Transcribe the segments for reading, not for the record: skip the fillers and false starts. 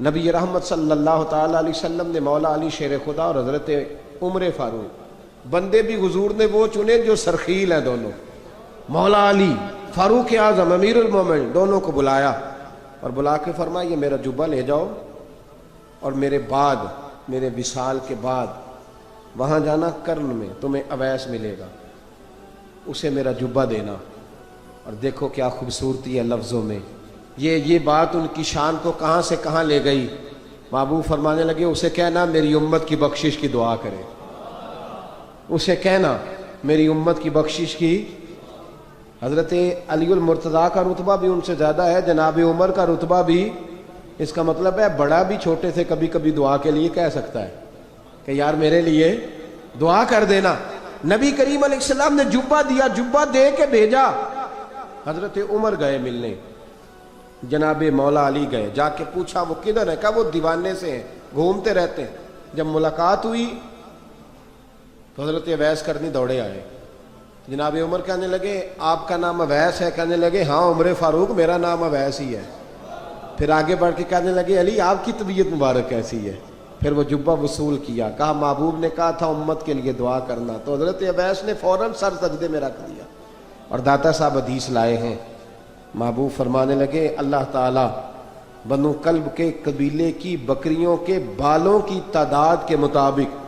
نبی رحمت صلی اللہ تعالیٰ علیہ وسلم نے مولا علی شیر خدا اور حضرت عمر فاروق، بندے بھی حضور نے وہ چنے جو سرخیل ہیں دونوں، مولا علی فاروق اعظم امیر المومنین، دونوں کو بلایا اور بلا کے فرمایا یہ میرا جبہ لے جاؤ اور میرے بعد، میرے وصال کے بعد وہاں جانا کرن میں تمہیں اویس ملے گا، اسے میرا جبہ دینا۔ اور دیکھو کیا خوبصورتی ہے لفظوں میں، یہ بات ان کی شان کو کہاں سے کہاں لے گئی۔ محبوب فرمانے لگے اسے کہنا میری امت کی بخشش کی دعا کرے، اسے کہنا میری امت کی بخشش کی۔ حضرت علی المرتضیٰ کا رتبہ بھی ان سے زیادہ ہے، جناب عمر کا رتبہ بھی، اس کا مطلب ہے بڑا بھی چھوٹے سے کبھی کبھی دعا کے لیے کہہ سکتا ہے کہ یار میرے لیے دعا کر دینا۔ نبی کریم علیہ السلام نے جبہ دیا، جبہ دے کے بھیجا۔ حضرت عمر گئے ملنے، جناب مولا علی گئے، جا کے پوچھا وہ کدھر ہے، کہا وہ دیوانے سے ہیں، گھومتے رہتے ہیں۔ جب ملاقات ہوئی تو حضرت اویس کرنی دوڑے آئے، جناب عمر کہنے لگے آپ کا نام اویس ہے؟ کہنے لگے ہاں عمر فاروق میرا نام اویس ہی ہے۔ پھر آگے بڑھ کے کہنے لگے علی آپ کی طبیعت مبارک کیسی ہے؟ پھر وہ جبہ وصول کیا، کہا محبوب نے کہا تھا امت کے لیے دعا کرنا، تو حضرت اویس نے فوراً سر سجدے میں رکھ دیا۔ اور داتا صاحب حدیث لائے ہیں، محبوب فرمانے لگے اللہ تعالیٰ بنو کلب کے قبیلے کی بکریوں کے بالوں کی تعداد کے مطابق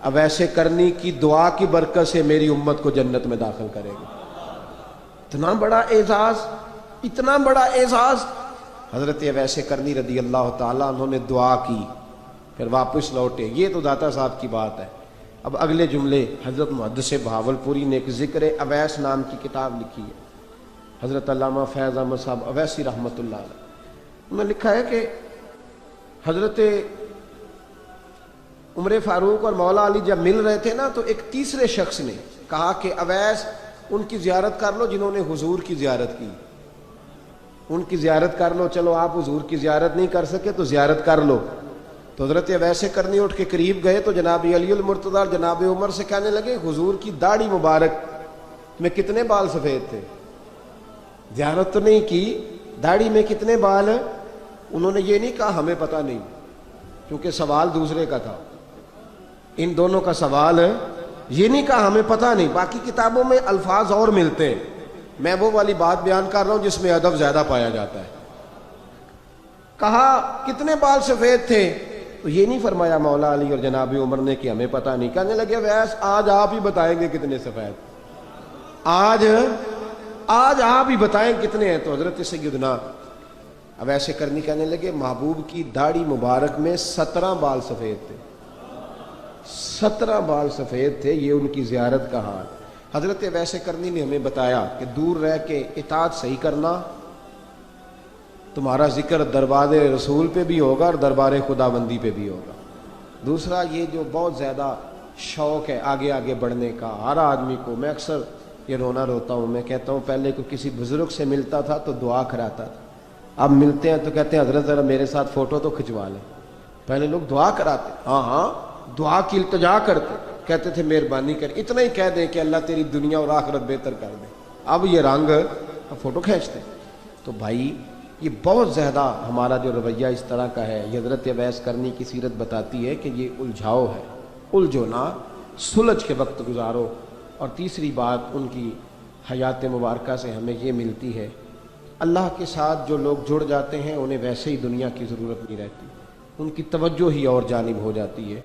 اویس کرنی کی دعا کی برکت سے میری امت کو جنت میں داخل کرے گا۔ اتنا بڑا اعزاز، اتنا بڑا اعزاز۔ حضرت اویس کرنی رضی اللہ تعالیٰ انہوں نے دعا کی، پھر واپس لوٹے۔ یہ تو داتا صاحب کی بات ہے۔ اب اگلے جملے حضرت محدث بہاولپوری نے ایک ذکر اویس نام کی کتاب لکھی ہے، حضرت علامہ فیض احمد صاحب اویسی رحمۃ اللہ علیہ، انہوں نے لکھا ہے کہ حضرت عمر فاروق اور مولا علی جب مل رہے تھے نا تو ایک تیسرے شخص نے کہا کہ اویس ان کی زیارت کر لو جنہوں نے حضور کی زیارت کی، ان کی زیارت کر لو، چلو آپ حضور کی زیارت نہیں کر سکے تو زیارت کر لو۔ تو حضرت اویس کرنی اٹھ کے قریب گئے تو جناب علی المرتضیٰ اور جناب عمر سے کہنے لگے حضور کی داڑھی مبارک میں کتنے بال سفید تھے؟ زیارت تو نہیں کی، داڑھی میں کتنے بال ہیں؟ انہوں نے یہ نہیں کہا ہمیں پتہ نہیں، کیونکہ سوال دوسرے کا تھا، ان دونوں کا سوال ہے، یہ نہیں کہا ہمیں پتہ نہیں۔ باقی کتابوں میں الفاظ اور ملتے ہیں، میں وہ والی بات بیان کر رہا ہوں جس میں ادب زیادہ پایا جاتا ہے۔ کہا کتنے بال سفید تھے؟ تو یہ نہیں فرمایا مولا علی اور جناب عمر نے کہ ہمیں پتہ نہیں، کہنے لگے ویس آج آپ ہی بتائیں گے کتنے سفید، آج آپ ہی بتائیں کتنے ہیں۔ تو حضرت سیدنا اویس کرنی کہنے لگے محبوب کی داڑھی مبارک میں 17 بال سفید تھے، 17 بال سفید تھے، یہ ان کی زیارت کا حال۔ حضرت اویس کرنی نے ہمیں بتایا کہ دور رہ کے اطاعت صحیح کرنا، تمہارا ذکر دربار رسول پہ بھی ہوگا اور دربار خداوندی پہ بھی ہوگا۔ دوسرا یہ جو بہت زیادہ شوق ہے آگے آگے بڑھنے کا ہر آدمی کو، میں اکثر یہ روتا ہوں، میں کہتا ہوں پہلے کو کسی بزرگ سے ملتا تھا تو دعا کراتا تھا، اب ملتے ہیں تو کہتے ہیں حضرت ذرا میرے ساتھ فوٹو تو کھنچوا لیں۔ پہلے لوگ دعا کراتے، ہاں دعا کی التجا کرتے، کہتے تھے مہربانی کر، اتنا ہی کہہ دیں کہ اللہ تیری دنیا اور آخرت بہتر کر دے، اب یہ رنگ اب فوٹو کھینچتے۔ تو بھائی یہ بہت زیادہ ہمارا جو رویہ اس طرح کا ہے، یہ حضرت اویس کرنی کی سیرت بتاتی ہے کہ یہ الجھاؤ ہے، الجھو نہ، سلجھ کے وقت گزارو۔ اور تیسری بات ان کی حیات مبارکہ سے ہمیں یہ ملتی ہے، اللہ کے ساتھ جو لوگ جڑ جاتے ہیں انہیں ویسے ہی دنیا کی ضرورت نہیں رہتی، ان کی توجہ ہی اور جانب ہو جاتی ہے۔